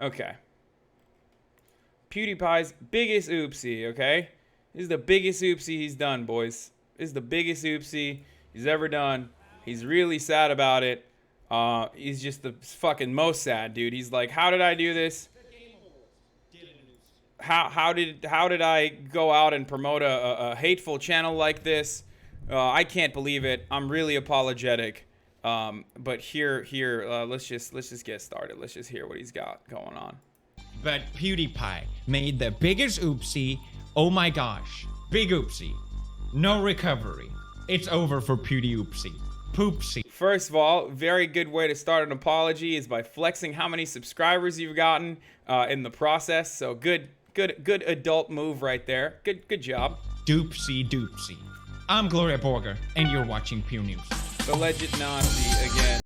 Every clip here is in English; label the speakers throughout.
Speaker 1: Okay. PewDiePie's biggest oopsie, okay? This is the biggest oopsie he's done, boys. This is the biggest oopsie he's ever done. He's really sad about it. He's just the fucking most sad, dude. He's like, how did I do this? How did I go out and promote a hateful channel like this? I can't believe it. I'm really apologetic. But here, let's just get started. Let's just hear what he's got going on.
Speaker 2: But PewDiePie made the biggest oopsie. Oh my gosh. Big oopsie. No recovery. It's over for Pewdiepie. Poopsie.
Speaker 1: First of all, very good way to start an apology is by flexing how many subscribers you've gotten in the process. So good adult move right there. Good job.
Speaker 2: Doopsie doopsie. I'm Gloria Borger, and you're watching Pew News.
Speaker 1: The alleged Nazi again.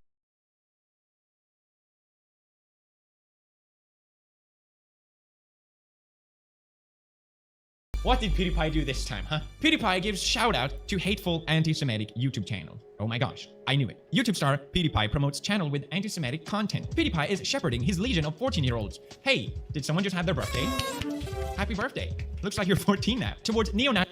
Speaker 2: What did PewDiePie do this time, huh? PewDiePie gives shout out to hateful anti-Semitic YouTube channel. Oh my gosh, I knew it. YouTube star PewDiePie promotes channel with anti-Semitic content. PewDiePie is shepherding his legion of 14-year-olds. Hey, did someone just have their birthday? Happy birthday. Looks like you're 14 now. Towards neo-Nazi.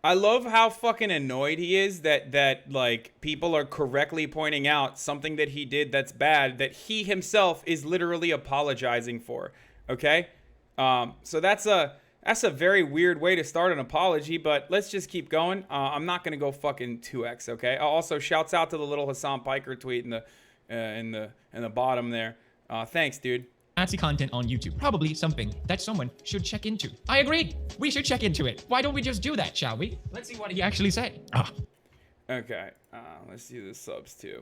Speaker 1: I love how fucking annoyed he is that like people are correctly pointing out something that he did that's bad that he himself is literally apologizing for. Okay? So that's a very weird way to start an apology, but let's just keep going. I'm not gonna go fucking 2x, okay? Also, shouts out to the little Hassan Piker tweet in the bottom there. Thanks, dude.
Speaker 2: Nazi content on YouTube. Probably something that someone should check into. I agree. We should check into it. Why don't we just do that, shall we? Let's see what he actually said.
Speaker 1: Okay. Let's do the subs too.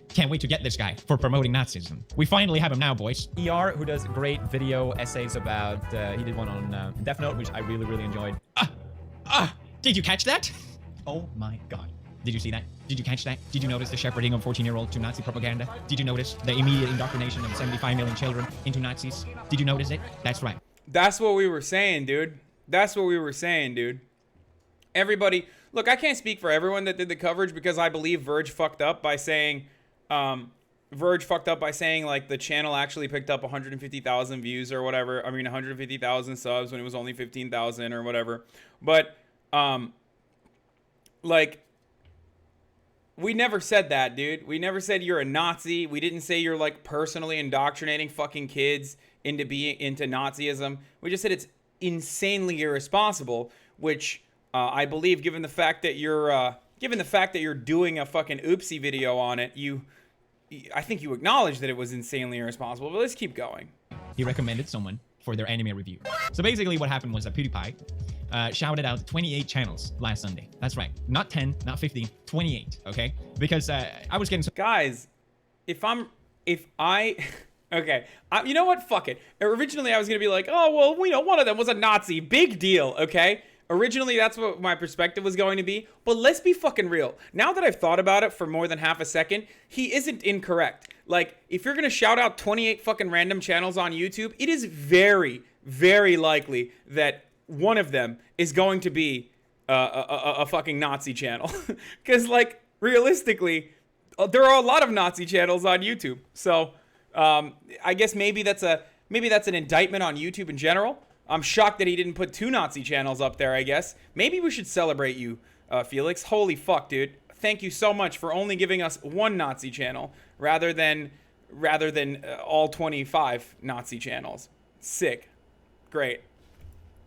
Speaker 2: Can't wait to get this guy for promoting Nazism. We finally have him now, boys.
Speaker 3: ER, who does great video essays about, he did one on Death Note, which I really enjoyed.
Speaker 2: Did you catch that? Oh my god. Did you see that? Did you catch that? Did you notice the shepherding of 14-year-olds to Nazi propaganda? Did you notice the immediate indoctrination of 75 million children into Nazis? Did you notice it? That's right.
Speaker 1: That's what we were saying, dude. That's what we were saying, dude. Everybody, look, I can't speak for everyone that did the coverage because I believe Verge fucked up by saying, like the channel actually picked up 150,000 views or whatever. I mean, 150,000 subs when it was only 15,000 or whatever. But, like, we never said that, dude. We never said you're a Nazi. We didn't say you're like personally indoctrinating fucking kids into Nazism. We just said it's insanely irresponsible, which I believe, given the fact that you're doing a fucking oopsie video on it, I think you acknowledge that it was insanely irresponsible. But let's keep going.
Speaker 2: He recommended someone for their anime review. So basically what happened was that PewDiePie shouted out 28 channels last Sunday. That's right. Not 10, not 15, 28, okay? Because I was getting some...
Speaker 1: Guys, okay, you know what? Fuck it. Originally, I was going to be like, oh, well, you know, one of them was a Nazi. Big deal, okay? Originally, that's what my perspective was going to be. But let's be fucking real. Now that I've thought about it for more than half a second, he isn't incorrect. Like, if you're going to shout out 28 fucking random channels on YouTube, it is very, very likely that one of them is going to be a fucking Nazi channel. Because, like, realistically, there are a lot of Nazi channels on YouTube. So, I guess maybe that's an indictment on YouTube in general. I'm shocked that he didn't put 2 Nazi channels up there, I guess. Maybe we should celebrate you, Felix. Holy fuck, dude. Thank you so much for only giving us 1 Nazi channel rather than all 25 Nazi channels. Sick. Great.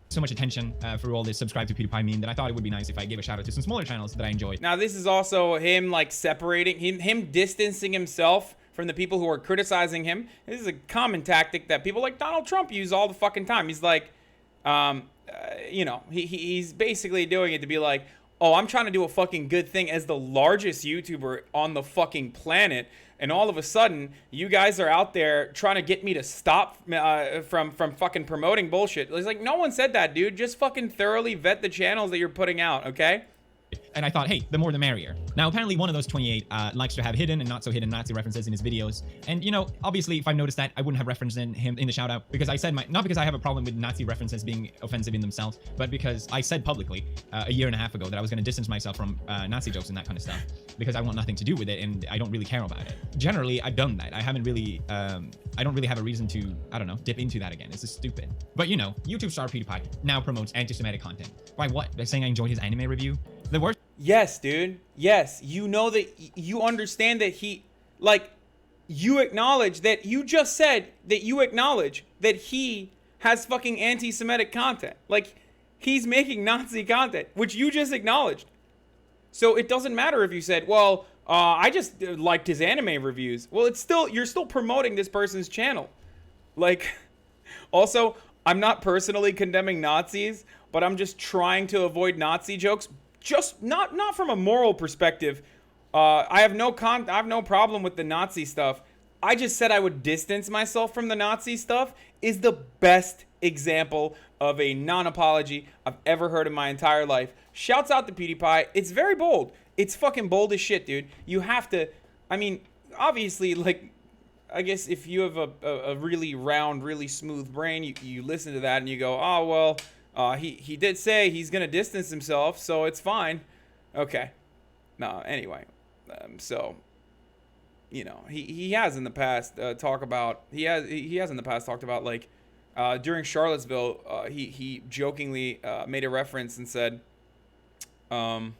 Speaker 2: So much attention for all this subscribe to PewDiePie meme that I thought it would be nice if I gave a shout out to some smaller channels that I enjoyed.
Speaker 1: Now, this is also him, like, separating, him distancing himself from the people who are criticizing him. This is a common tactic that people like Donald Trump use all the fucking time. He's like, you know, he's basically doing it to be like, oh, I'm trying to do a fucking good thing as the largest YouTuber on the fucking planet. And all of a sudden, you guys are out there trying to get me to stop from fucking promoting bullshit. It's like, no one said that, dude. Just fucking thoroughly vet the channels that you're putting out, okay?
Speaker 2: And I thought, hey, the more the merrier. Now, apparently one of those 28 likes to have hidden and not so hidden Nazi references in his videos. And, you know, obviously, if I noticed that, I wouldn't have referenced him in the shout out because I said not because I have a problem with Nazi references being offensive in themselves, but because I said publicly a year and a half ago that I was going to distance myself from Nazi jokes and that kind of stuff because I want nothing to do with it and I don't really care about it. Generally, I've done that. I haven't really, I don't really have a reason to, I don't know, dip into that again. It's just stupid. But, you know, YouTube star Pewdiepie now promotes anti-Semitic content. By what? By saying I enjoyed his anime review? The worst.
Speaker 1: Yes, dude. Yes. You know that you understand that he, like, you acknowledge that you just said that you acknowledge that he has fucking anti-Semitic content. Like, he's making Nazi content, which you just acknowledged. So it doesn't matter if you said, well, I just liked his anime reviews. Well, it's still, you're still promoting this person's channel. Like, also, I'm not personally condemning Nazis, but I'm just trying to avoid Nazi jokes. Just not from a moral perspective. I have no problem with the Nazi stuff. I just said I would distance myself from the Nazi stuff is the best example of a non-apology I've ever heard in my entire life. Shouts out to Pewdiepie. It's very bold. It's fucking bold as shit, dude. You have to, I mean, obviously, like, I guess if you have a really round, really smooth brain, you listen to that and you go, oh, well, he did say he's going to distance himself, so it's fine. Okay. No, anyway. So, you know, he has in the past talked about, like, during Charlottesville, he jokingly made a reference and said, are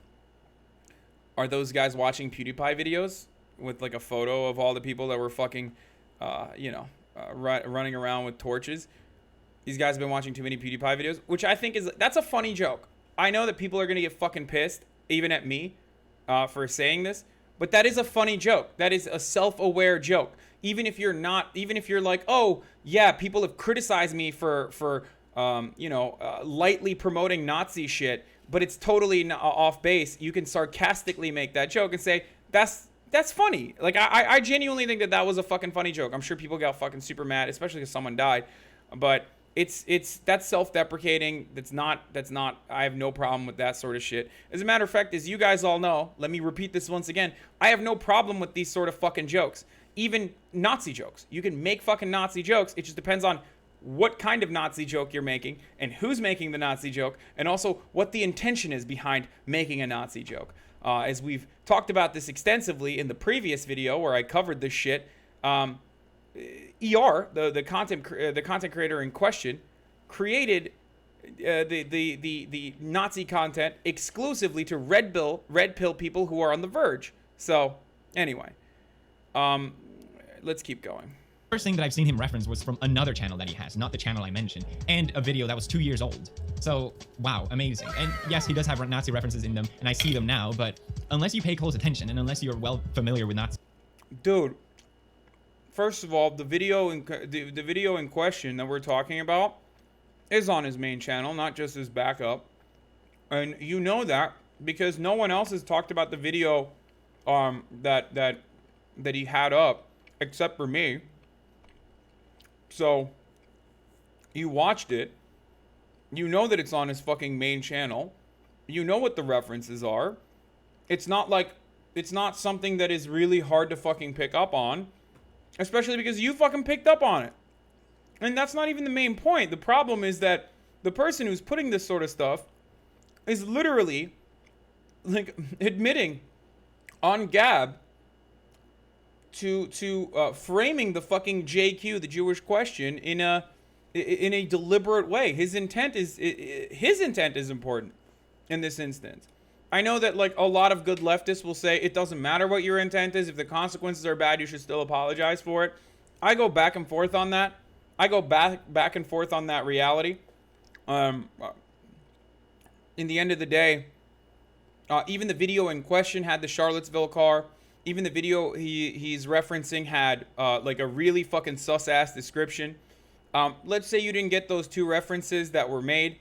Speaker 1: those guys watching PewDiePie videos? With, like, a photo of all the people that were fucking, running around with torches. These guys have been watching too many PewDiePie videos, which I think that's a funny joke. I know that people are going to get fucking pissed, even at me, for saying this, but that is a funny joke. That is a self-aware joke. Even if you're like, oh, yeah, people have criticized me for lightly promoting Nazi shit, but it's totally off base. You can sarcastically make that joke and say, that's funny. Like, I genuinely think that was a fucking funny joke. I'm sure people got fucking super mad, especially because someone died, but that's self-deprecating. That's not, I have no problem with that sort of shit. As a matter of fact, as you guys all know, let me repeat this once again, I have no problem with these sort of fucking jokes. Even Nazi jokes. You can make fucking Nazi jokes. It just depends on what kind of Nazi joke you're making and who's making the Nazi joke, and also what the intention is behind making a Nazi joke. As we've talked about this extensively in the previous video where I covered this shit, the content creator in question, created the Nazi content exclusively to red pill people who are on the verge. So anyway, let's keep going.
Speaker 2: First thing that I've seen him reference was from another channel that he has, not the channel I mentioned, and a video that was 2 years old. So, wow, amazing. And yes, he does have Nazi references in them, and I see them now, but unless you pay close attention, and unless you're well familiar with Nazi...
Speaker 1: Dude, first of all, the video in question that we're talking about is on his main channel, not just his backup. And you know that because no one else has talked about the video that he had up except for me. So, you watched it. You know that it's on his fucking main channel. You know what the references are. It's not something that is really hard to fucking pick up on. Especially because you fucking picked up on it. And that's not even the main point. The problem is that the person who's putting this sort of stuff is literally, like, admitting on Gab to framing the fucking JQ, the Jewish question, in a deliberate way. His intent is important in this instance. I know that, like, a lot of good leftists will say it doesn't matter what your intent is. If the consequences are bad, you should still apologize for it. I go back and forth on that. I go back and forth on that reality. In the end of the day, even the video in question had the Charlottesville car. Even the video he's referencing had like a really fucking sus-ass description. Let's say you didn't get those two references that were made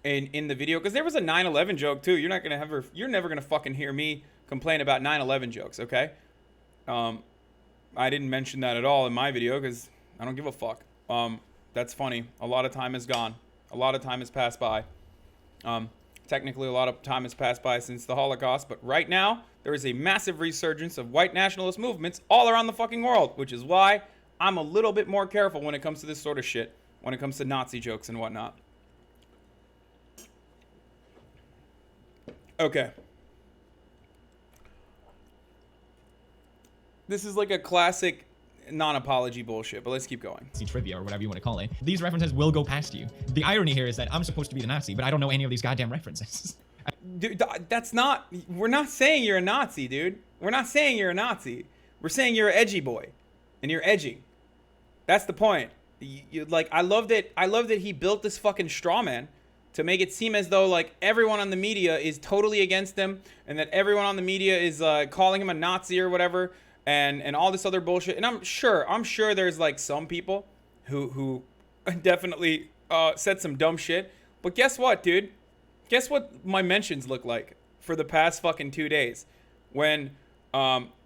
Speaker 1: in the video, because there was a 9/11 joke too. You're never gonna fucking hear me complain about 9/11 jokes, okay? I didn't mention that at all in my video because I don't give a fuck. That's funny. A lot of time has gone. A lot of time has passed by. Technically, a lot of time has passed by since the Holocaust, but right now, there is a massive resurgence of white nationalist movements all around the fucking world, which is why I'm a little bit more careful when it comes to this sort of shit, when it comes to Nazi jokes and whatnot. Okay. This is like a classic non-apology bullshit, but let's keep going.
Speaker 2: Trivia or whatever you want to call it. These references will go past you. The irony here is that I'm supposed to be the Nazi, but I don't know any of these goddamn references.
Speaker 1: Dude, that's not... We're not saying you're a Nazi, dude. We're not saying you're a Nazi. We're saying you're an edgy boy. And you're edging. That's the point. Like, I love that he built this fucking straw man to make it seem as though, like, everyone on the media is totally against him, and that everyone on the media is calling him a Nazi or whatever, and all this other bullshit. And I'm sure there's, like, some people who definitely said some dumb shit. But guess what, dude? Guess what my mentions look like for the past fucking 2 days? When,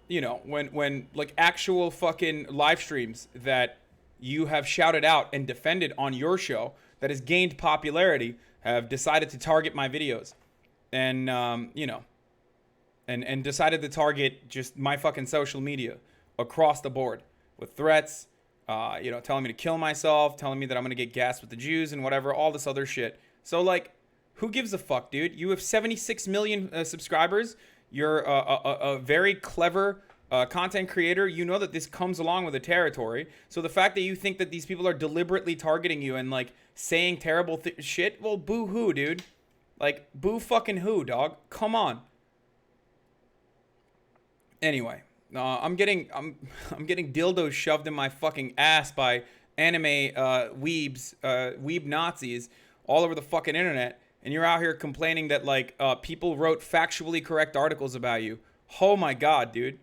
Speaker 1: you know, when like, actual fucking live streams that you have shouted out and defended on your show that has gained popularity have decided to target my videos. And, you know, and decided to target just my fucking social media across the board with threats, you know, telling me to kill myself, telling me that I'm going to get gassed with the Jews and whatever, all this other shit. So, like, who gives a fuck, dude? You have 76 million subscribers. You're a very clever content creator. You know that this comes along with the territory. So the fact that you think that these people are deliberately targeting you and, like, saying terrible shit, well, boo-hoo, dude. Like, boo fucking who, dog? Come on. Anyway, I'm getting dildos shoved in my fucking ass by anime weebs, weeb Nazis all over the fucking internet, and you're out here complaining that, like, people wrote factually correct articles about you. Oh my god, dude.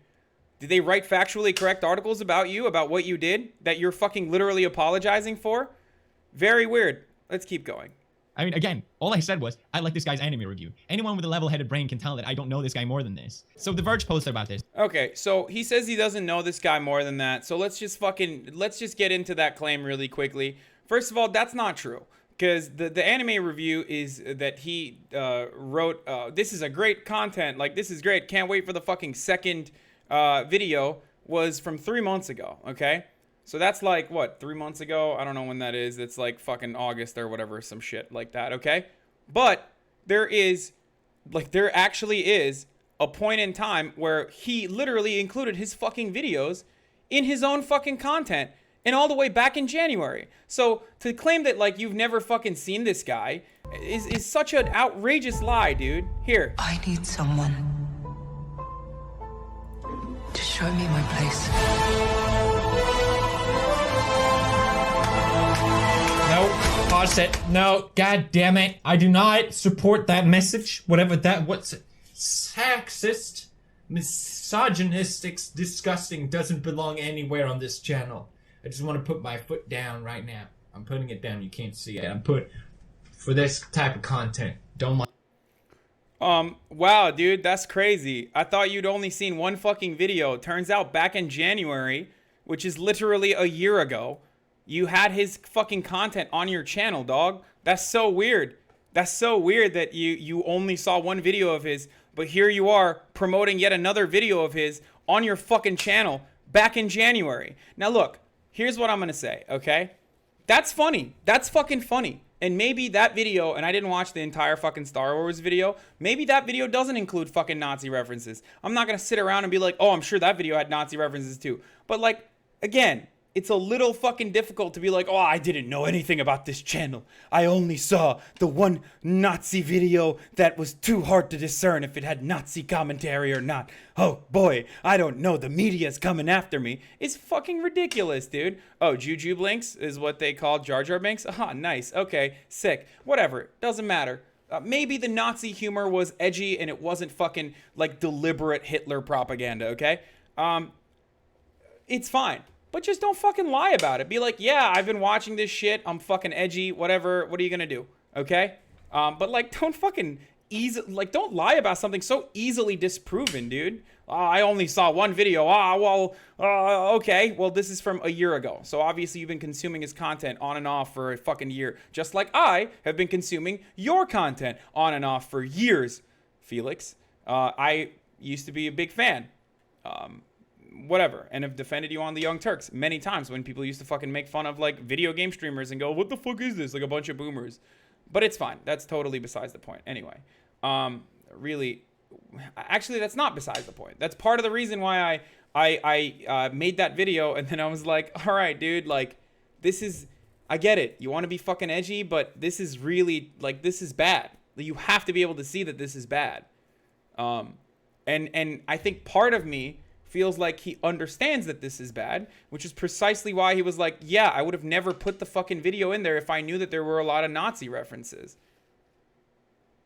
Speaker 1: Did they write factually correct articles about you, about what you did, that you're fucking literally apologizing for? Very weird. Let's keep going.
Speaker 2: I mean, again, all I said was, I like this guy's anime review. Anyone with a level-headed brain can tell that I don't know this guy more than this. So The Verge posted about this.
Speaker 1: Okay, so he says he doesn't know this guy more than that. So let's just get into that claim really quickly. First of all, that's not true. Because the anime review is that he wrote, this is a great content, like, this is great, can't wait for the fucking second video, was from 3 months ago, okay? So that's like, what, 3 months ago? I don't know when that is. It's like fucking August or whatever, some shit like that, okay? But there actually is a point in time where he literally included his fucking videos in his own fucking content, and all the way back in January. So to claim that, like, you've never fucking seen this guy is such an outrageous lie, dude. Here.
Speaker 4: I need someone to show me my place.
Speaker 2: No, pause it. No, god damn it. I do not support that message. Whatever that, what's it? Sexist, misogynistic, disgusting, doesn't belong anywhere on this channel. I just want to put my foot down right now. I'm putting it down. You can't see it. I'm put for this type of content. Don't mind.
Speaker 1: Wow, dude, that's crazy. I thought you'd only seen one fucking video. Turns out back in January, which is literally a year ago, you had his fucking content on your channel, dog. That's so weird. That's so weird that you only saw one video of his, but here you are promoting yet another video of his on your fucking channel back in January. Now look, here's what I'm gonna say, okay? That's funny. That's fucking funny. And maybe that video, and I didn't watch the entire fucking Star Wars video, maybe that video doesn't include fucking Nazi references. I'm not gonna sit around and be like, oh, I'm sure that video had Nazi references too. But, like, again, it's a little fucking difficult to be like, oh, I didn't know anything about this channel. I only saw the one Nazi video that was too hard to discern if it had Nazi commentary or not. Oh boy, I don't know, the media's coming after me. It's fucking ridiculous, dude. Oh, Juju Blinks is what they call Jar Jar Binks? Ah, nice, okay, sick. Whatever, doesn't matter. Maybe the Nazi humor was edgy and it wasn't fucking, like, deliberate Hitler propaganda, okay? It's fine. But just don't fucking lie about it. Be like, yeah, I've been watching this shit. I'm fucking edgy, whatever. What are you gonna do? Okay? But, like, don't fucking easy, like, don't lie about something so easily disproven, dude. I only saw one video. Okay. Well, this is from a year ago. So obviously you've been consuming his content on and off for a fucking year. Just like I have been consuming your content on and off for years, Felix. I used to be a big fan. Whatever. And have defended you on the Young Turks many times when people used to fucking make fun of, like, video game streamers and go, what the fuck is this? Like a bunch of boomers. But it's fine. That's totally besides the point. Anyway, really... Actually, that's not besides the point. That's part of the reason why I made that video, and then I was like, all right, dude, like, this is, I get it. You want to be fucking edgy, but this is really, like, this is bad. You have to be able to see that this is bad. And I think part of me feels like he understands that this is bad, which is precisely why he was like, yeah, I would have never put the fucking video in there if I knew that there were a lot of Nazi references.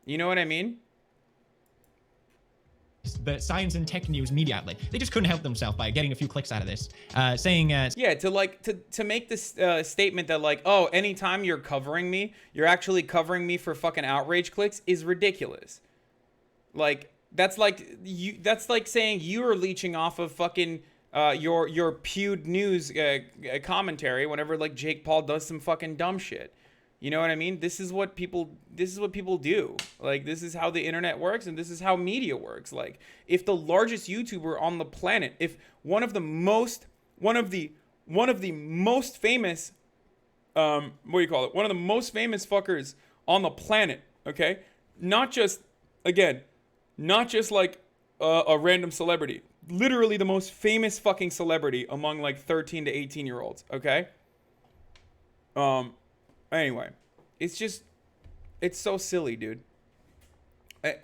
Speaker 1: You know what I mean?
Speaker 2: The science and tech news media outlet. They just couldn't help themselves by getting a few clicks out of this, saying,
Speaker 1: yeah, to make this statement that, like, oh, anytime you're covering me, you're actually covering me for fucking outrage clicks is ridiculous. Like, that's like saying you're leeching off of fucking your Pewd news commentary whenever, like, Jake Paul does some fucking dumb shit. You know what I mean? This is what people do. Like, this is how the internet works, and this is how media works. Like, if the largest YouTuber on the planet, if one of the most famous one of the most famous fuckers on the planet, okay? Not just like a random celebrity. Literally the most famous fucking celebrity among, like, 13 to 18-year-olds, okay? Anyway, it's so silly, dude.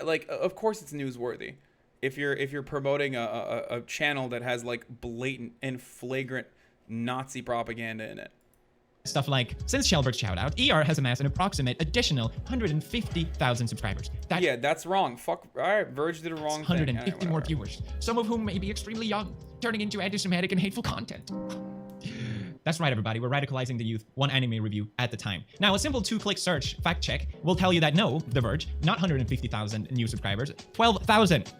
Speaker 1: Like, of course it's newsworthy if you're promoting a channel that has, like, blatant and flagrant Nazi propaganda in it.
Speaker 2: Stuff like, since Shelbert's shoutout, ER has amassed an approximate additional 150,000 subscribers.
Speaker 1: Yeah, that's wrong. Fuck. All right, Verge did a wrong
Speaker 2: 150
Speaker 1: thing.
Speaker 2: more viewers, some of whom may be extremely young, turning into anti-Semitic and hateful content. That's right, everybody. We're radicalizing the youth, one anime review at the time. Now, a simple 2-click search fact check will tell you that no, The Verge, not 150,000 new subscribers, 12,000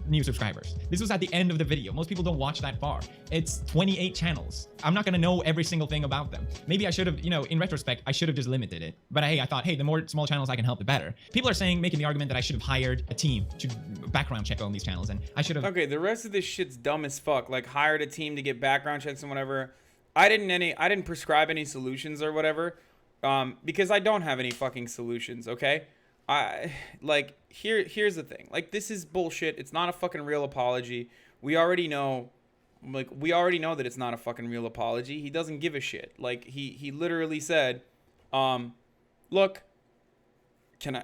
Speaker 2: new subscribers. This was at the end of the video. Most people don't watch that far. It's 28 channels. I'm not gonna know every single thing about them. Maybe I should have, in retrospect, I should have just limited it. But hey, I thought, hey, the more small channels I can help, the better. People are saying, making the argument that I should have hired a team to background check on these channels, and I should have...
Speaker 1: Okay, the rest of this shit's dumb as fuck. Like, hired a team to get background checks and whatever. I didn't prescribe any solutions or whatever, because I don't have any fucking solutions, okay? Here's the thing. Like, this is bullshit. It's not a fucking real apology. We already know that it's not a fucking real apology. He doesn't give a shit. Like, he literally said, look, can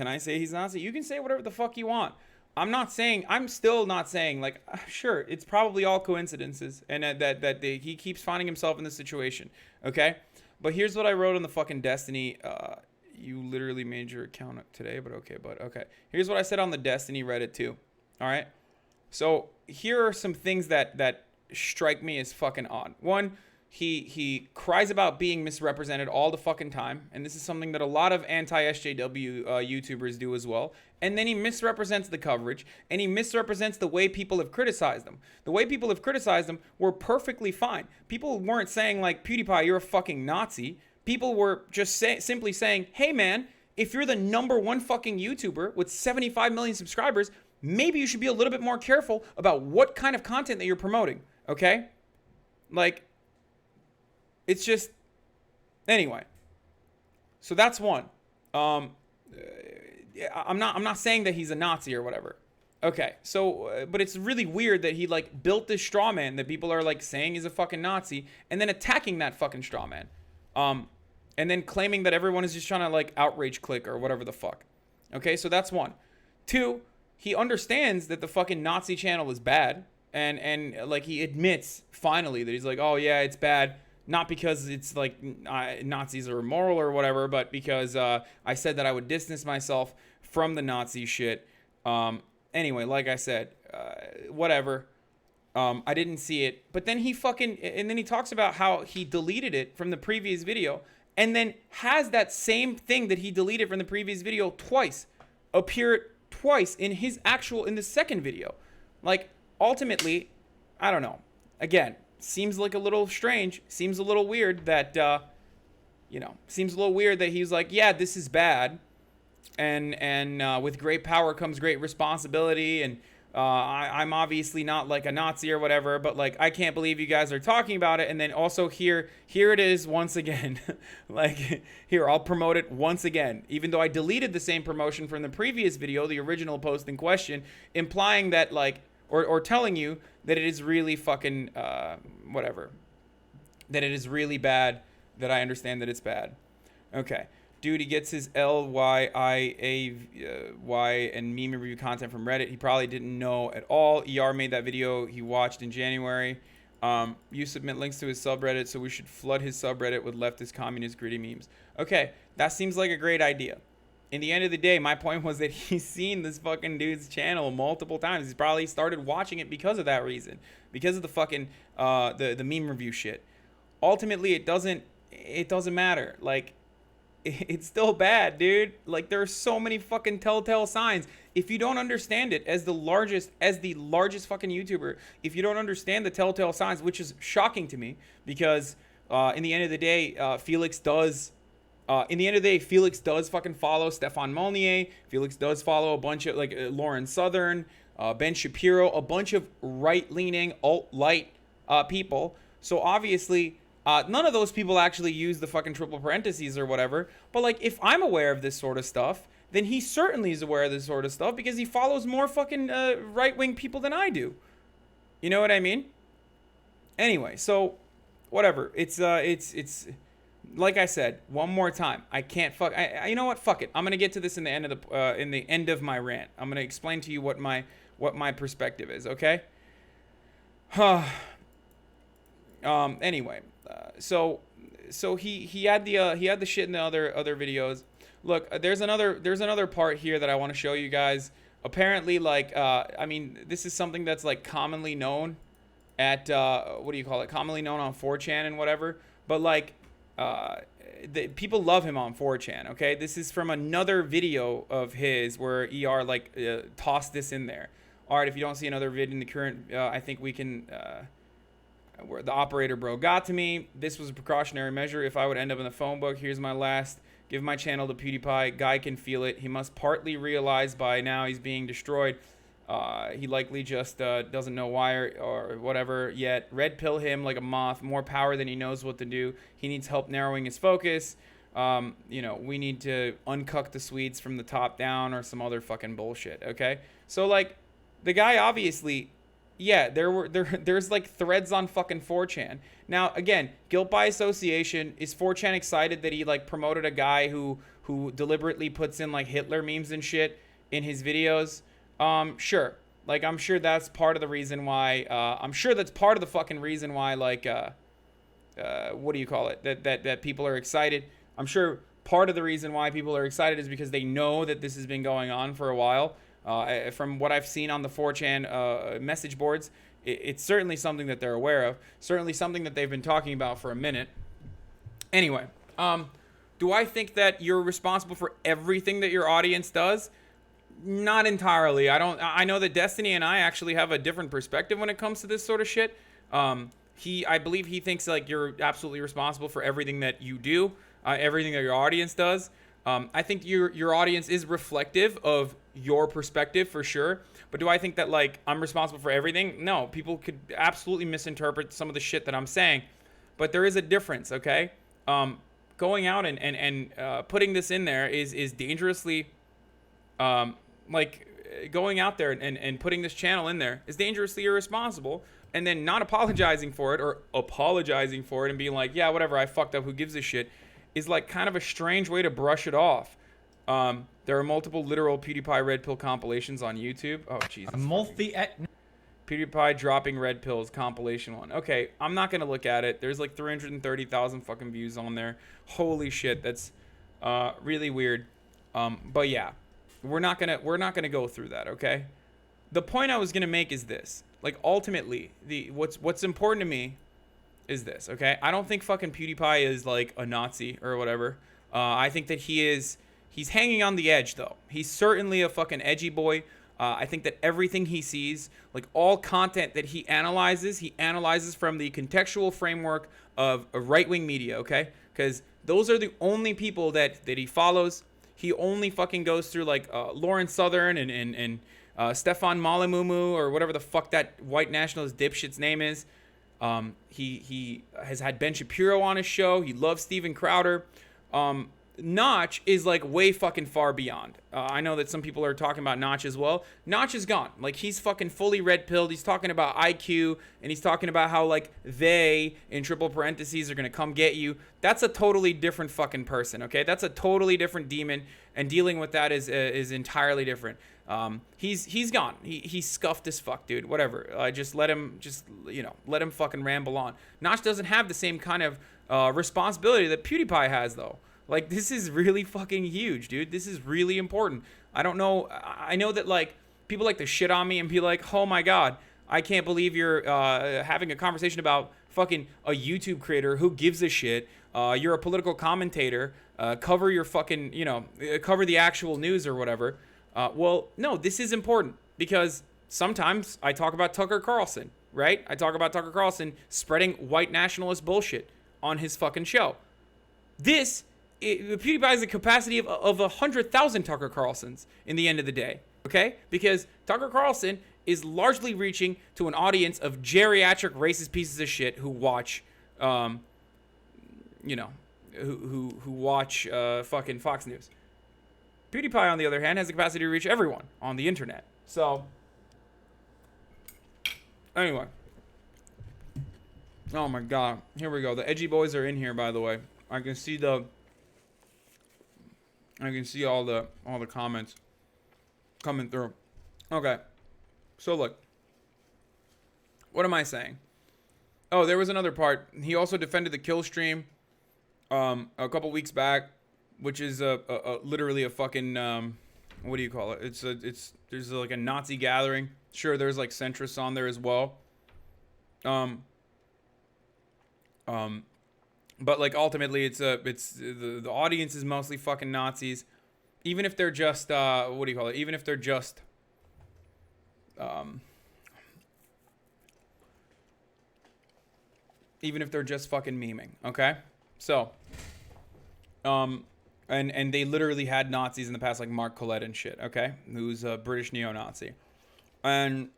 Speaker 1: I say he's Nazi? You can say whatever the fuck you want. I'm still not saying, like, sure, it's probably all coincidences, and he keeps finding himself in this situation, okay? But here's what I wrote on the fucking Destiny, you literally made your account up today, but okay. Here's what I said on the Destiny Reddit too, all right? So here are some things that strike me as fucking odd. One, he cries about being misrepresented all the fucking time, and this is something that a lot of anti-SJW YouTubers do as well. And then he misrepresents the coverage, and he misrepresents the way people have criticized them. The way people have criticized them were perfectly fine. People weren't saying, like, PewDiePie, you're a fucking Nazi. People were just simply saying, hey, man, if you're the #1 fucking YouTuber with 75 million subscribers, maybe you should be a little bit more careful about what kind of content that you're promoting, okay? Like... It's just, anyway. So that's one. I'm not saying that he's a Nazi or whatever. Okay. So, but it's really weird that he, like, built this straw man that people are, like, saying is a fucking Nazi, and then attacking that fucking straw man, and then claiming that everyone is just trying to, like, outrage click or whatever the fuck. Okay. So that's one. Two, he understands that the fucking Nazi channel is bad, and like, he admits finally that he's like, oh yeah, it's bad. Not because it's like Nazis are immoral or whatever, but because I said that I would distance myself from the Nazi shit. Anyway, like I said, whatever. I didn't see it. But then he talks about how he deleted it from the previous video, and then has that same thing that he deleted from the previous video twice appear twice in the second video. Like, ultimately, I don't know. Again, seems like a little strange. Seems a little weird that, seems a little weird that he's like, yeah, this is bad. And with great power comes great responsibility. And I'm obviously not like a Nazi or whatever, but like, I can't believe you guys are talking about it. And then also here it is once again. Like, here, I'll promote it once again, even though I deleted the same promotion from the previous video, the original post in question, implying that like, or telling you that it is really fucking, whatever, that it is really bad, that I understand that it's bad. Okay. Dude, he gets his LYIAY and meme review content from Reddit. He probably didn't know at all. ER made that video he watched in January. You submit links to his subreddit, so we should flood his subreddit with leftist, communist, gritty memes. Okay, that seems like a great idea. In the end of the day, my point was that he's seen this fucking dude's channel multiple times. He's probably started watching it because of that reason. Because of the fucking, the meme review shit. Ultimately, it doesn't matter. Like, it's still bad, dude. Like, there are so many fucking telltale signs. If you don't understand it as the largest fucking YouTuber, if you don't understand the telltale signs, which is shocking to me, because in the end of the day, Felix does fucking follow Stefan Molyneux. Felix does follow a bunch of like Lauren Southern, Ben Shapiro, a bunch of right-leaning alt-light people. So obviously, none of those people actually use the fucking triple parentheses or whatever. But like, if I'm aware of this sort of stuff, then he certainly is aware of this sort of stuff because he follows more fucking right-wing people than I do. You know what I mean? Anyway, so whatever. It's like I said, one more time. I can't you know what? Fuck it. I'm gonna get to this in the end of my rant. I'm gonna explain to you what my perspective is. Okay. Anyway, so he had the shit in the other videos. Look, there's another part here that I want to show you guys. Apparently, like, I mean, this is something that's like commonly known at what do you call it? Commonly known on 4chan and whatever. But like, people love him on 4chan. Okay, this is from another video of his where ER like tossed this in there. All right, if you don't see another vid in the current, I think we can. Where the operator bro got to me. This was a precautionary measure. If I would end up in the phone book, here's my last. Give my channel to PewDiePie. Guy can feel it. He must partly realize by now he's being destroyed. He likely just doesn't know why or whatever yet. Red pill him like a moth. More power than he knows what to do. He needs help narrowing his focus. We need to uncuck the Swedes from the top down or some other fucking bullshit. Okay, so like, the guy obviously. Yeah, there's like threads on fucking 4chan. Now, again, guilt by association. Is 4chan excited that he like promoted a guy who deliberately puts in like Hitler memes and shit in his videos? Sure. Like, I'm sure that's part of the reason why. I'm sure that's part of the fucking reason why. Like, what do you call it? That people are excited. I'm sure part of the reason why people are excited is because they know that this has been going on for a while. From what I've seen on the 4chan message boards, it's certainly something that they're aware of. Certainly something that they've been talking about for a minute. Anyway, do I think that you're responsible for everything that your audience does? Not entirely. I know that Destiny and I actually have a different perspective when it comes to this sort of shit. I believe he thinks like you're absolutely responsible for everything that you do, everything that your audience does. I think your audience is reflective of your perspective for sure. But do I think that like I'm responsible for everything? No, people could absolutely misinterpret some of the shit that I'm saying. But there is a difference, okay? Going out and putting this in there is dangerously, like going out there and putting this channel in there is dangerously irresponsible. And then not apologizing for it or apologizing for it and being like, yeah, whatever, I fucked up, who gives a shit, is like kind of a strange way to brush it off. There are multiple literal PewDiePie red pill compilations on YouTube. Oh, Jesus. PewDiePie dropping red pills compilation one. Okay, I'm not gonna look at it. There's like 330,000 fucking views on there. Holy shit, that's really weird. But yeah, we're not gonna go through that. Okay. The point I was gonna make is this. Like, ultimately, what's important to me is this. Okay, I don't think fucking PewDiePie is like a Nazi or whatever. I think that he is He's hanging on the edge, though. He's certainly a fucking edgy boy. I think that everything he sees, like all content that he analyzes from the contextual framework of right-wing media, okay? Because those are the only people that he follows. He only fucking goes through like Lauren Southern and Stefan Malamumu or whatever the fuck that white nationalist dipshit's name is. He has had Ben Shapiro on his show. He loves Steven Crowder. Notch is like way fucking far beyond. I know that some people are talking about Notch as well. Notch is gone. Like he's fucking fully red pilled. He's talking about IQ and he's talking about how like they in triple parentheses are gonna come get you. That's a totally different fucking person. Okay, that's a totally different demon, and dealing with that is entirely different. He's gone. He's scuffed as fuck, dude. Whatever. Just let him fucking ramble on. Notch doesn't have the same kind of responsibility that PewDiePie has though. Like, this is really fucking huge, dude. This is really important. I don't know. I know that, like, people like to shit on me and be like, oh, my God, I can't believe you're having a conversation about fucking a YouTube creator. Who gives a shit? You're a political commentator. Cover your fucking, cover the actual news or whatever. Well, no, this is important because sometimes I talk about Tucker Carlson, right? I talk about Tucker Carlson spreading white nationalist bullshit on his fucking show. PewDiePie has the capacity of 100,000 Tucker Carlsons in the end of the day, okay? Because Tucker Carlson is largely reaching to an audience of geriatric racist pieces of shit who watch, who watch fucking Fox News. PewDiePie, on the other hand, has the capacity to reach everyone on the internet. So, anyway. Oh my God, here we go. The edgy boys are in here, by the way. I can see all the comments coming through. Okay. So look. What am I saying? Oh, there was another part. He also defended the kill stream a couple weeks back, which is literally a fucking what do you call it? There's like a Nazi gathering. Sure, there's like centrists on there as well. But like ultimately the audience is mostly fucking Nazis, even if they're just what do you call it? Even if they're just fucking memeing, okay? So and they literally had Nazis in the past, like Mark Collette and shit, okay? Who's a British neo-Nazi. And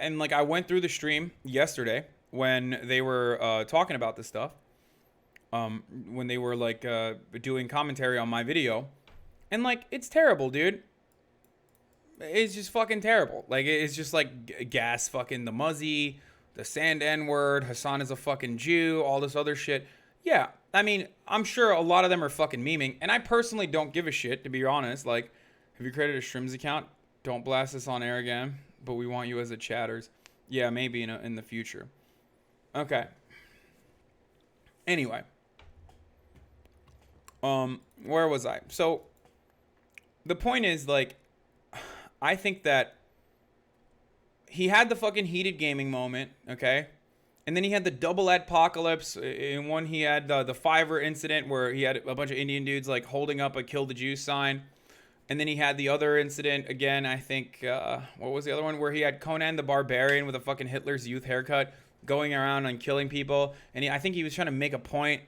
Speaker 1: like I went through the stream yesterday when they were talking about this stuff. When they were like doing commentary on my video, and like it's terrible, dude. It's just fucking terrible. Like it's just like gas fucking the Muzzy, the sand N-word, Hassan is a fucking Jew, all this other shit. Yeah, I mean, I'm sure a lot of them are fucking memeing, and I personally don't give a shit, to be honest. Like, have you created a Shrims account? Don't blast us on air again, but we want you as a chatters. Yeah, maybe in the future. Okay. Anyway. Where was I? So, the point is, like, I think that he had the fucking heated gaming moment, okay? And then he had the double adpocalypse. In one, he had the Fiverr incident where he had a bunch of Indian dudes, like, holding up a kill the Jews sign. And then he had the other incident, again, I think, what was the other one? Where he had Conan the Barbarian with a fucking Hitler's Youth haircut going around and killing people. And I think he was trying to make a point,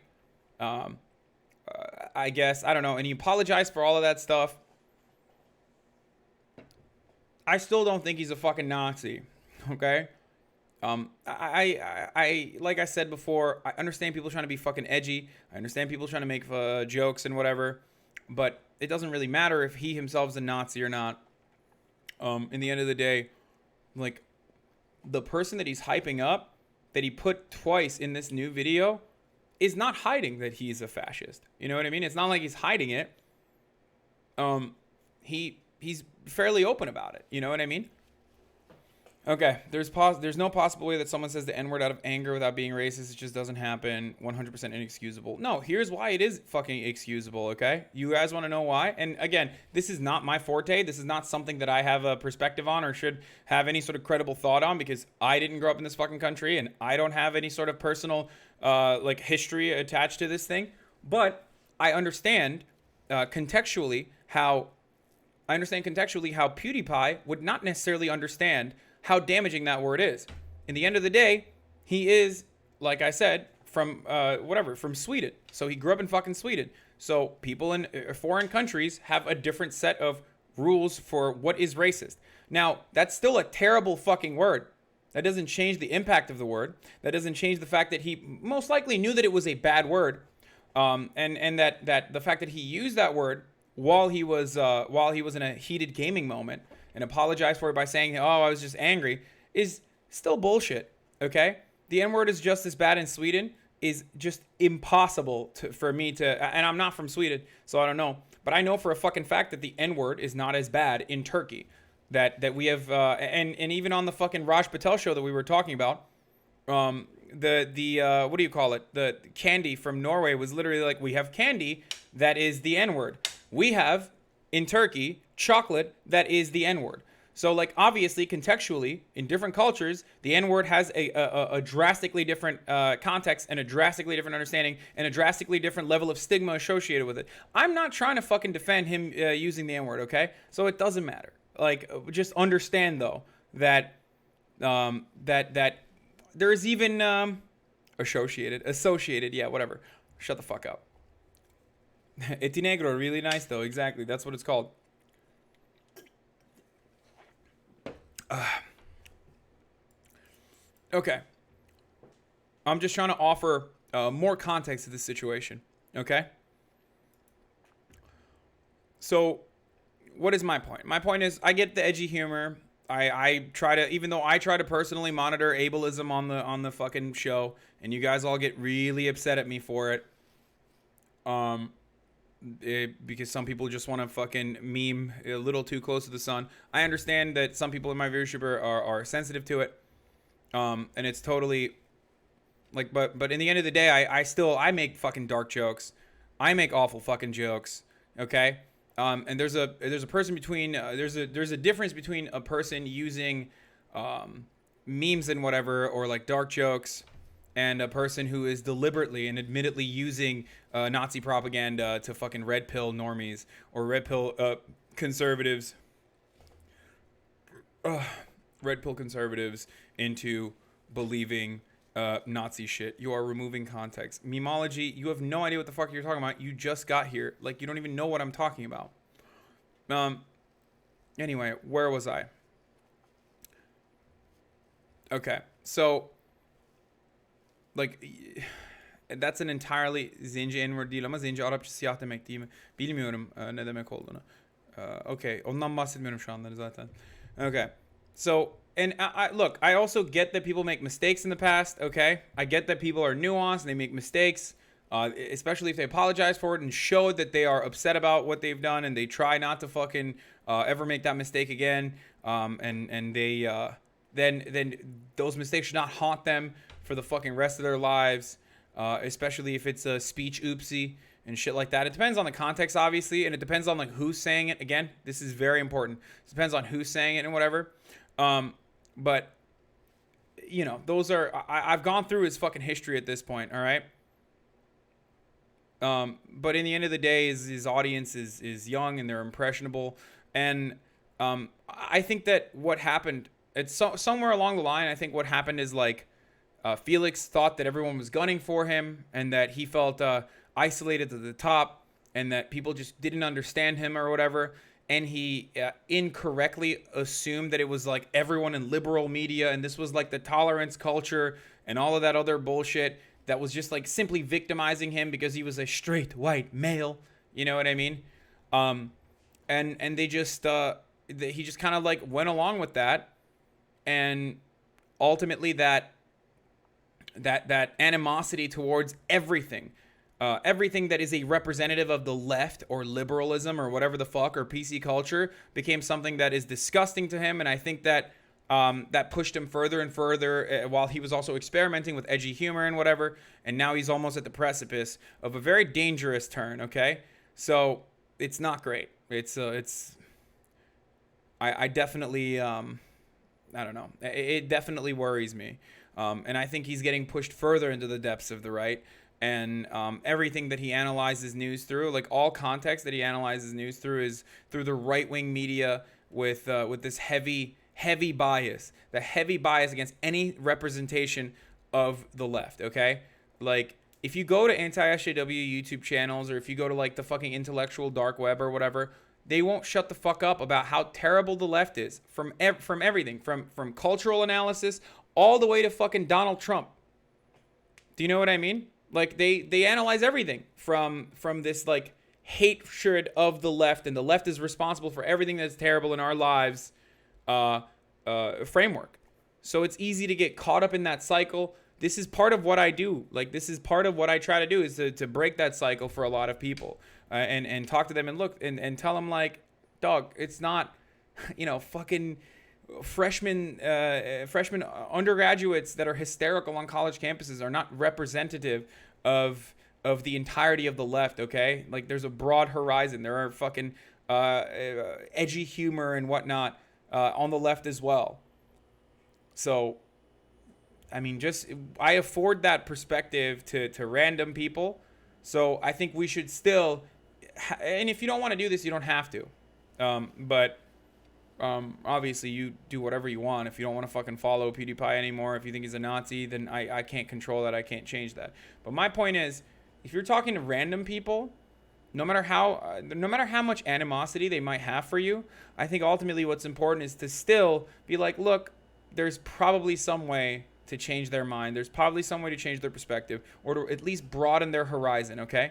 Speaker 1: I guess. I don't know. And he apologized for all of that stuff. I still don't think he's a fucking Nazi, okay? I like I said before, I understand people trying to be fucking edgy. I understand people trying to make jokes and whatever. But it doesn't really matter if he himself is a Nazi or not. In the end of the day, like, the person that he's hyping up, that he put twice in this new video, is not hiding that he's a fascist. You know what I mean? It's not like he's hiding it. He's fairly open about it. You know what I mean? Okay, there's no possible way that someone says the N-word out of anger without being racist. It just doesn't happen. 100% inexcusable. No, here's why it is fucking excusable, okay? You guys want to know why? And again, this is not my forte. This is not something that I have a perspective on or should have any sort of credible thought on, because I didn't grow up in this fucking country and I don't have any sort of personal like history attached to this thing. But I understand contextually contextually how PewDiePie would not necessarily understand how damaging that word is. In the end of the day, he is, like I said, from from Sweden. So he grew up in fucking Sweden. So people in foreign countries have a different set of rules for what is racist. Now, that's still a terrible fucking word. That doesn't change the impact of the word. That doesn't change the fact that he most likely knew that it was a bad word, and that the fact that he used that word while he was in a heated gaming moment and apologized for it by saying, "Oh, I was just angry," is still bullshit. Okay, the N-word is just as bad in Sweden. Is just impossible for me to, and I'm not from Sweden, so I don't know. But I know for a fucking fact that the N-word is not as bad in Turkey. That we have, and even on the fucking Raj Patel show that we were talking about, the what do you call it? The candy from Norway was literally like, we have candy that is the N-word. We have in Turkey chocolate that is the N-word. So like obviously contextually in different cultures, the N-word has a drastically different context and a drastically different understanding and a drastically different level of stigma associated with it. I'm not trying to fucking defend him using the N-word, okay? So it doesn't matter. Like, just understand though that that there's even associated, yeah, whatever. Shut the fuck up. Eti negro, really nice though. Exactly, that's what it's called. Okay. I'm just trying to offer more context to this situation. Okay. So, what is my point? My point is, I get the edgy humor. I try to, even though I try to personally monitor ableism on the fucking show, and you guys all get really upset at me for it. Because some people just want to fucking meme a little too close to the sun. I understand that some people in my viewership are sensitive to it. And it's totally like, but in the end of the day, I make fucking dark jokes. I make awful fucking jokes. Okay. And there's a person between, there's a difference between a person using, memes and whatever, or like dark jokes, and a person who is deliberately and admittedly using Nazi propaganda to fucking red pill normies or red pill conservatives. Red pill conservatives into believing Nazi shit. You are removing context. Memology, you have no idea what the fuck you're talking about. You just got here. Like, you don't even know what I'm talking about. Anyway, where was I? Okay, so like that's an entirely zinci N-word değil ama zinci Arapça siyah demek değil mi? Bilmiyorum ne demek olduğunu. Okay, ondan bahsetmiyorum şu anda zaten. Okay, so and look, I also get that people make mistakes in the past. Okay, I get that people are nuanced and they make mistakes, especially if they apologize for it and show that they are upset about what they've done and they try not to fucking ever make that mistake again. And they then those mistakes should not haunt them for the fucking rest of their lives, especially if it's a speech oopsie and shit like that. It depends on the context, obviously, and it depends on like who's saying it. Again, this is very important. It depends on who's saying it and whatever. But you know, those are I've gone through his fucking history at this point. All right. But in the end of the day, his audience is young and they're impressionable, and I think that what happened, it's somewhere along the line, I think what happened is like Felix thought that everyone was gunning for him and that he felt isolated to the top and that people just didn't understand him or whatever. And he incorrectly assumed that it was like everyone in liberal media and this was like the tolerance culture and all of that other bullshit that was just like simply victimizing him because he was a straight white male. You know what I mean? And they just he just kind of like went along with that, and ultimately that animosity towards everything that is a representative of the left or liberalism or whatever the fuck or PC culture became something that is disgusting to him. And I think that that pushed him further and further while he was also experimenting with edgy humor and whatever. And now he's almost at the precipice of a very dangerous turn. Okay, so it's not great. I definitely I don't know. It definitely worries me. And I think he's getting pushed further into the depths of the right. and everything that he analyzes news through, like all context that he analyzes news through, is through the right-wing media with this heavy bias, the heavy bias against any representation of the left. Okay, like if you go to anti-SJW YouTube channels, or if you go to like the fucking intellectual dark web or whatever, they won't shut the fuck up about how terrible the left is, from everything, from cultural analysis all the way to fucking Donald Trump. Do you know what I mean? Like they analyze everything from this like hatred of the left, and the left is responsible for everything that's terrible in our lives framework. So it's easy to get caught up in that cycle. This is part of what I do. Like, this is part of what I try to do, is to break that cycle for a lot of people, and talk to them and look and tell them, like, dog, it's not, fucking freshmen undergraduates that are hysterical on college campuses are not representative of the entirety of the left. Okay, like, there's a broad horizon. There are fucking edgy humor and whatnot on the left as well. So I mean, I afford that perspective to random people. So I think we should still, and if you don't want to do this, you don't have to. But obviously you do whatever you want. If you don't want to fucking follow PewDiePie anymore, if you think he's a Nazi, then I can't control that. I can't change that. But my point is, if you're talking to random people, no matter how much animosity they might have for you, I think ultimately what's important is to still be like, look, there's probably some way to change their mind. There's probably some way to change their perspective, or to at least broaden their horizon. Okay,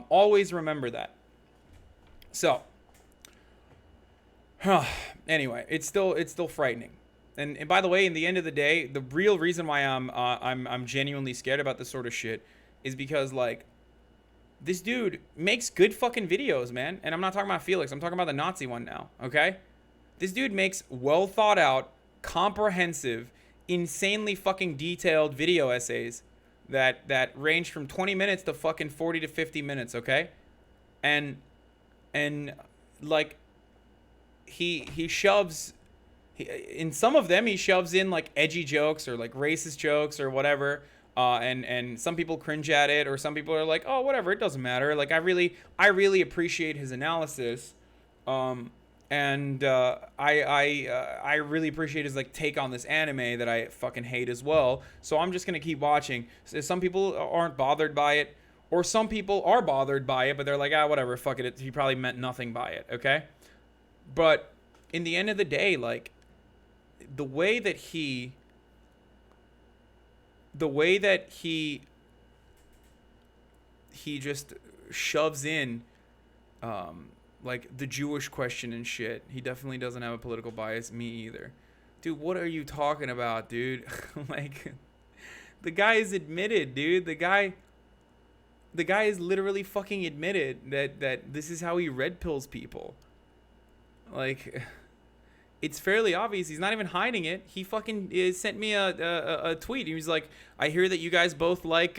Speaker 1: always remember that. So anyway, it's still frightening. And by the way, in the end of the day, the real reason why I'm genuinely scared about this sort of shit is because, like, this dude makes good fucking videos, man. And I'm not talking about Felix. I'm talking about the Nazi one now. Okay, this dude makes well thought out, comprehensive, insanely fucking detailed video essays that range from 20 minutes to fucking 40 to 50 minutes. Okay, and like, he shoves, in some of them he shoves in like edgy jokes or like racist jokes or whatever, and some people cringe at it, or some people are like, oh, whatever, it doesn't matter. Like, I really appreciate his analysis, and I really appreciate his like take on this anime that I fucking hate as well. So I'm just gonna keep watching. So some people aren't bothered by it, or some people are bothered by it, but they're like, whatever, fuck it. He probably meant nothing by it. Okay. But in the end of the day, like, the way that he just shoves in, like, the Jewish question and shit. He definitely doesn't have a political bias. Me either. Dude, what are you talking about, dude? Like, the guy is admitted, dude. The guy is literally fucking admitted that this is how he red pills people. Like, it's fairly obvious. He's not even hiding it. He fucking sent me a tweet. He was like, I hear that you guys both like,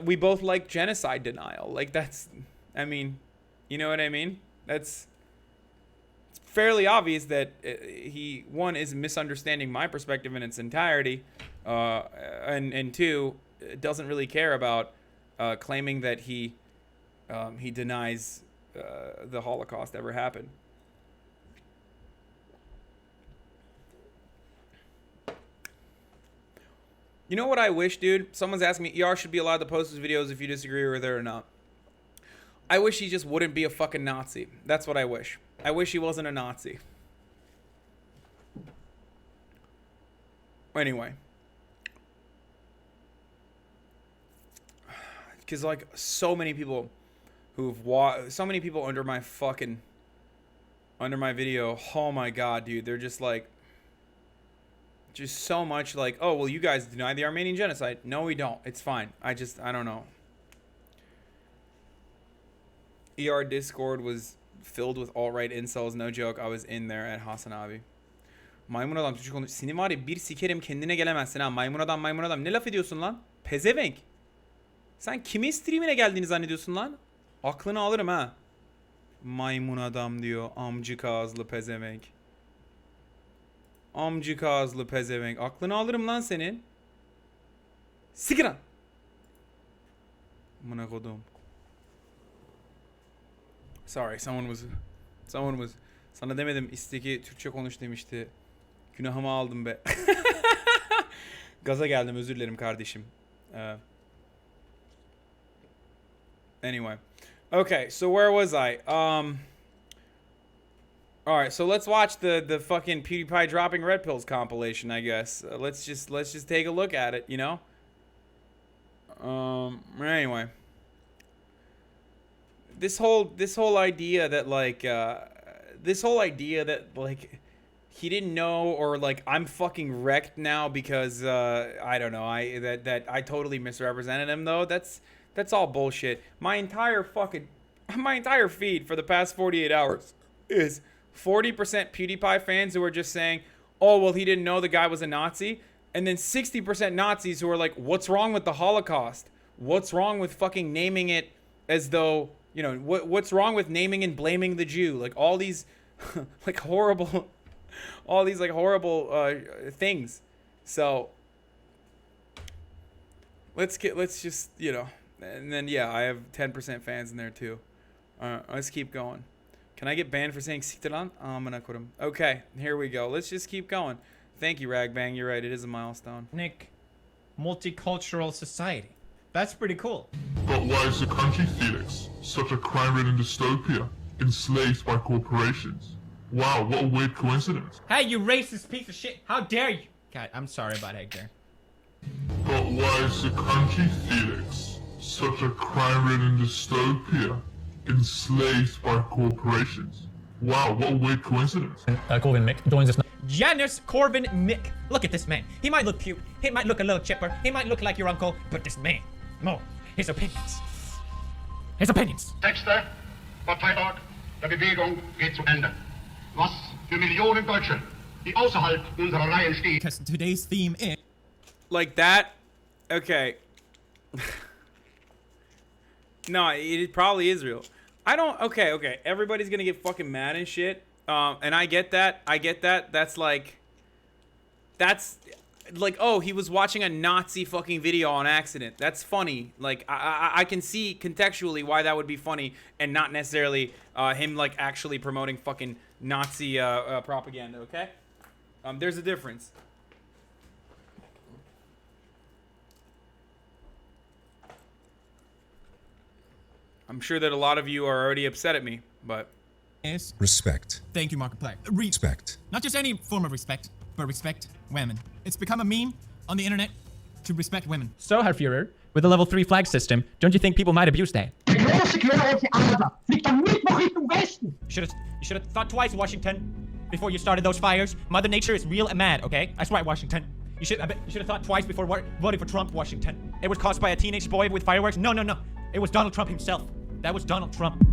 Speaker 1: we both like genocide denial. Like, that's, I mean, you know what I mean? It's fairly obvious that he, one, is misunderstanding my perspective in its entirety, and two, doesn't really care about claiming that he denies the Holocaust ever happened. You know what I wish, dude? Someone's asking me, ER should be allowed to post his videos if you disagree with it or not. I wish he just wouldn't be a fucking Nazi. That's what I wish. I wish he wasn't a Nazi. Anyway. Because, like, so many people so many people under my video, oh my god, dude, they're just like, just so much like, oh, well, you guys deny the Armenian genocide. No, we don't. It's fine. I don't know. ER Discord was filled with alt-right incels. No joke. I was in there at Hasan abi. Maymun adam çocuk konuş. Seni var ya bir sikerim kendine gelemezsin ha. Maymun adam. Ne laf ediyorsun lan? Pezevenk. Sen kimin streamine geldiğini zannediyorsun lan? Aklını alırım ha. Maymun adam diyor. Amcık ağızlı pezevenk. Amcık ağızlı pezevenk. Aklını alırım lan senin. Sikran. Amına kodum. Sorry, someone was sana demedim isteki Türkçe konuş demişti. Günahımı aldım be. Gaza geldim, özür dilerim kardeşim. Anyway. Okay, so where was I? All right, so let's watch the fucking PewDiePie dropping red pills compilation, I guess. Let's just take a look at it, you know? Anyway. This whole idea that like he didn't know, or like I'm fucking wrecked now because I don't know, I totally misrepresented him though. That's all bullshit. My entire feed for the past 48 hours is 40% PewDiePie fans who are just saying, "Oh, well, he didn't know the guy was a Nazi." And then 60% Nazis who are like, "What's wrong with the Holocaust? What's wrong with fucking naming it as though, you know, what's wrong with naming and blaming the Jew?" Like all these like horrible things. So let's just, you know, and then yeah, I have 10% fans in there too. Let's keep going. Can I get banned for saying Sitaran? I'm gonna quit him. Okay, here we go. Let's just keep going. Thank you, Ragbang. You're right. It is a milestone.
Speaker 3: Nick, multicultural society. That's pretty cool.
Speaker 5: But why is the country, Felix, such a crime-ridden dystopia, enslaved by corporations? Wow, what a weird coincidence.
Speaker 3: Hey, you racist piece of shit! How dare you? God, I'm sorry about Hector.
Speaker 5: But why is the country, Felix, such a crime-ridden dystopia, enslaved by corporations? Wow, what a weird coincidence.
Speaker 6: Corbin Mick joins us now.
Speaker 3: Janus Corbin Mick. Look at this man. He might look cute. He might look a little chipper. He might look like your uncle. But this man, his opinions. His opinions.
Speaker 7: 6. Parteitag der Bewegung geht zu Ende. Was für Millionen Deutsche, die außerhalb unserer Reihen stehen.
Speaker 3: Because today's theme is...
Speaker 1: Like that? Okay. No, it probably is real. I don't... Okay. Everybody's gonna get fucking mad and shit. And I get that. That's like... oh, he was watching a Nazi fucking video on accident. That's funny. Like, I can see contextually why that would be funny, and not necessarily him, like, actually promoting fucking Nazi propaganda, okay? There's a difference. I'm sure that a lot of you are already upset at me, but...
Speaker 2: Is
Speaker 8: Respect.
Speaker 2: thank you, Markiplier.
Speaker 8: Respect.
Speaker 2: Not just any form of respect, but respect women. It's become a meme on the internet to respect women.
Speaker 3: So, Herr Führer, with the level 3 flag system, don't you think people might abuse that?
Speaker 9: Die große Quere Ader fliegt am Mittwoch Richtung Westen.
Speaker 3: You should have thought twice, Washington, before you started those fires. Mother Nature is real and mad, okay? That's right, Washington. You should have thought twice before voting for Trump, Washington. It was caused by a teenage boy with fireworks. No. It was Donald Trump himself. That was Donald Trump.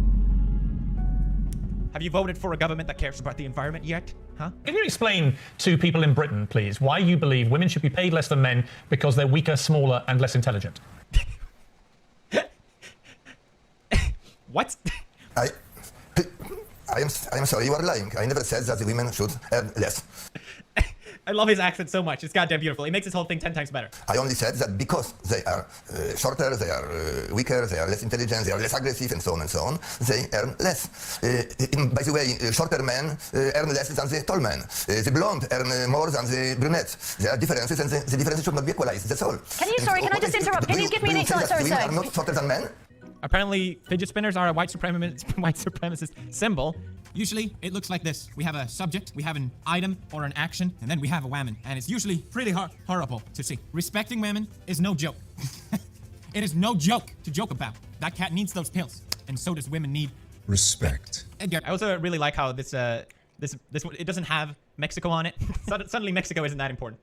Speaker 3: Have you voted for a government that cares about the environment yet? Huh?
Speaker 6: Can you explain to people in Britain, please, why you believe women should be paid less than men because they're weaker, smaller, and less intelligent?
Speaker 3: What?
Speaker 10: I am sorry, you are lying. I never said that the women should earn less.
Speaker 3: I love his accent so much. It's goddamn beautiful. It makes this whole thing 10 times better.
Speaker 10: I only said that because they are shorter, they are weaker, they are less intelligent, they are less aggressive, and so on, they earn less. By the way, shorter men earn less than the tall men. The blonde earn more than the brunette. There are differences, and the differences should not be equalized. That's all.
Speaker 11: Can I just interrupt? Can you give me an example? Sorry.
Speaker 10: Women are not shorter than men?
Speaker 3: Apparently, fidget spinners are a white supremacist symbol. Usually, it looks like this. We have a subject, we have an item or an action, and then we have a woman. And it's usually pretty horrible to see. Respecting women is no joke. It is no joke to joke about. That cat needs those pills, and so does women need
Speaker 8: Respect.
Speaker 3: Edgar. I also really like how this it doesn't have Mexico on it. Suddenly, Mexico isn't that important.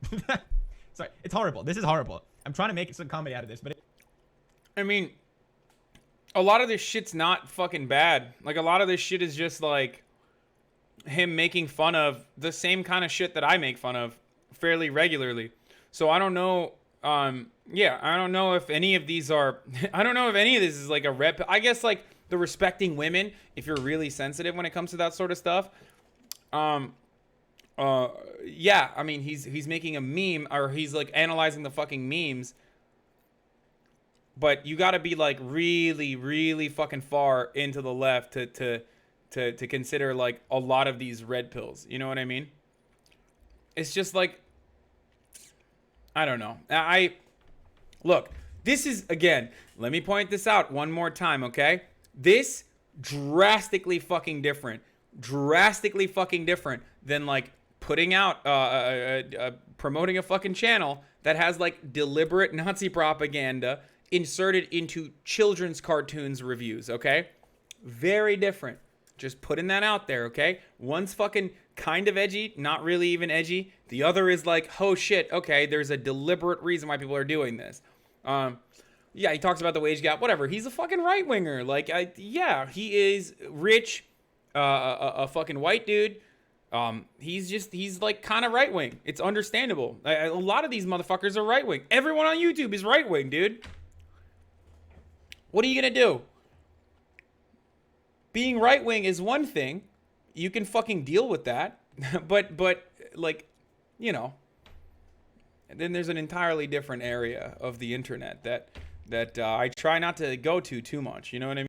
Speaker 3: Sorry, it's horrible. This is horrible. I'm trying to make some comedy out of this, but
Speaker 1: I mean, a lot of this shit's not fucking bad. Like, a lot of this shit is just, like, him making fun of the same kind of shit that I make fun of fairly regularly. So I don't know, yeah, I don't know if any of these are, I don't know if any of this is, like, a rep. I guess, like, the respecting women, if you're really sensitive when it comes to that sort of stuff. Yeah, I mean, he's making a meme, or he's, like, analyzing the fucking memes. but you got to be like really, really fucking far into the left to consider like a lot of these red pills. You know what I mean? It's just like, I don't know. Look, this is, again, let me point this out one more time, okay? This drastically fucking different than like putting out promoting a fucking channel that has like deliberate Nazi propaganda inserted into children's cartoons reviews, okay? Very different. Just putting that out there, okay? One's fucking kind of edgy, not really even edgy. The other is like, oh shit, okay, there's a deliberate reason why people are doing this. Yeah, he talks about the wage gap, whatever. He's a fucking right-winger. Like, yeah, he is rich, a fucking white dude. He's like kind of right-wing. It's understandable. A lot of these motherfuckers are right-wing. Everyone on YouTube is right-wing, dude. What are you gonna do? Being right-wing is one thing. You can fucking deal with that. but like, you know, and then there's an entirely different area of the internet that I try not to go to too much. You know what I mean?